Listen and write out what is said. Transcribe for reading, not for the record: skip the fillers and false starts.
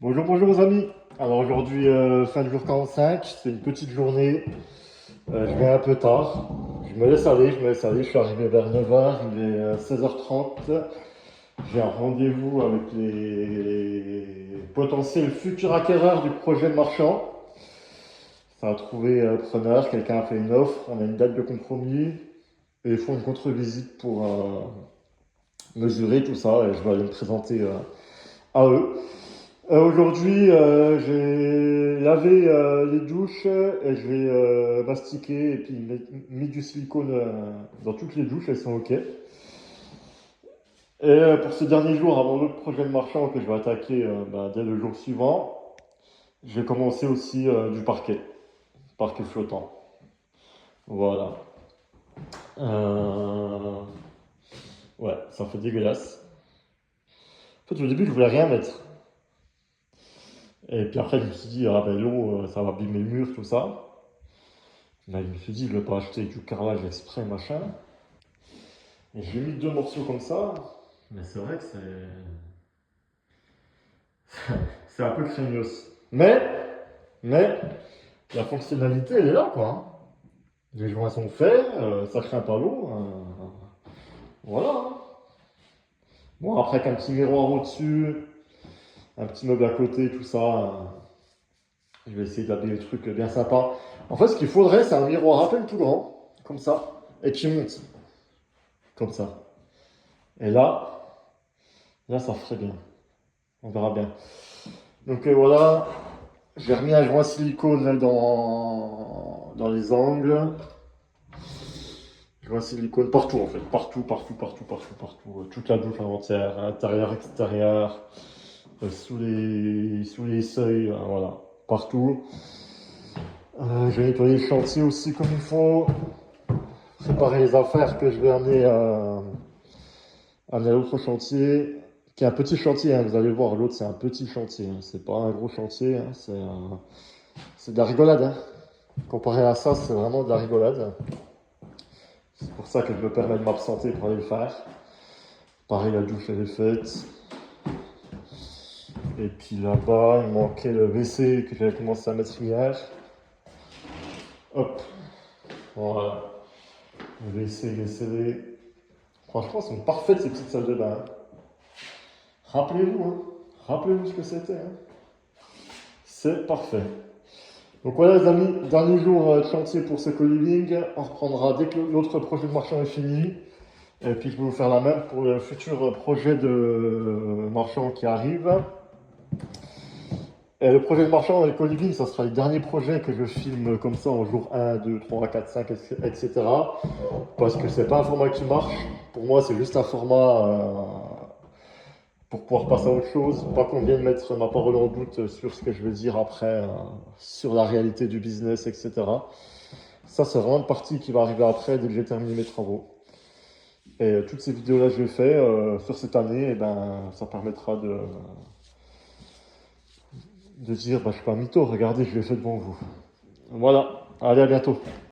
Bonjour, bonjour aux amis. Alors aujourd'hui, fin de jour 45, c'est une petite journée. Je viens un peu tard. Je suis arrivé vers 9h, il est 16h30. J'ai un rendez-vous avec les potentiels futurs acquéreurs du projet marchand. Ça a trouvé preneur, quelqu'un a fait une offre, on a une date de compromis et ils font une contre-visite pour mesurer tout ça et je vais aller me présenter à eux. Aujourd'hui, j'ai lavé les douches et je vais mastiquer et puis mis du silicone dans toutes les douches, elles sont OK. Et pour ce dernier jour, avant l'autre projet de marchand que je vais attaquer dès le jour suivant, j'ai commencé aussi du parquet flottant. Voilà. Euh, Ouais, ça fait dégueulasse. En fait, au début, je voulais rien mettre. Et puis après, je me suis dit, ah ben l'eau, ça va abîmer le mur, tout ça. Là, je me suis dit, je vais pas acheter du carrelage exprès, machin. Et j'ai mis deux morceaux comme ça. Mais c'est vrai que c'est un peu craignos. Mais, la fonctionnalité, elle est là, quoi, hein. Les joints sont faits, ça craint pas l'eau. Voilà, hein. Bon, après, qu'un petit miroir au-dessus, un petit meuble à côté, tout ça, je vais essayer d'habiller le truc bien sympa. En fait, ce qu'il faudrait, c'est un miroir à peine tout grand, comme ça, et qui monte, comme ça. Et là, ça ferait bien. On verra bien. Donc voilà, j'ai remis un joint silicone là, dans les angles. Joint silicone partout en fait, partout. Toute la douche entière, intérieur, extérieur, sous les seuils, voilà, partout. Je vais nettoyer le chantier aussi comme il faut. Préparer les affaires que je vais amener à l'autre chantier, qui est un petit chantier, hein, vous allez voir, l'autre c'est un petit chantier, hein, c'est pas un gros chantier, hein, c'est de la rigolade. Hein. Comparé à ça, c'est vraiment de la rigolade. C'est pour ça que je me permets de m'absenter pour aller le faire. Pareil, la douche elle est faite. Et puis là-bas, il manquait le WC que j'avais commencé à mettre hier. Hop, voilà. Le WC, les scellés. Franchement, elles sont parfaites ces petites salles de bain. Hein. Rappelez-vous, hein. Rappelez-vous ce que c'était. Hein. C'est parfait. Donc voilà les amis, dernier jour de chantier pour ce co-living. On reprendra dès que l'autre projet de marchand est fini. Et puis je vais vous faire la même pour le futur projet de marchand qui arrive. Et le projet de marchand et le co-living, ça sera le dernier projet que je filme comme ça en jour 1, 2, 3, 4, 5, etc. Parce que c'est pas un format qui marche. Pour moi, c'est juste un format pour pouvoir passer à autre chose. Pas qu'on vienne mettre ma parole en doute sur ce que je vais dire après, sur la réalité du business, etc. Ça, c'est vraiment une partie qui va arriver après, dès que j'ai terminé mes travaux. Et toutes ces vidéos-là que je fais sur cette année, eh ben, ça permettra de dire, bah, je suis pas un mytho, regardez, je l'ai fait devant vous. Voilà, allez, à bientôt.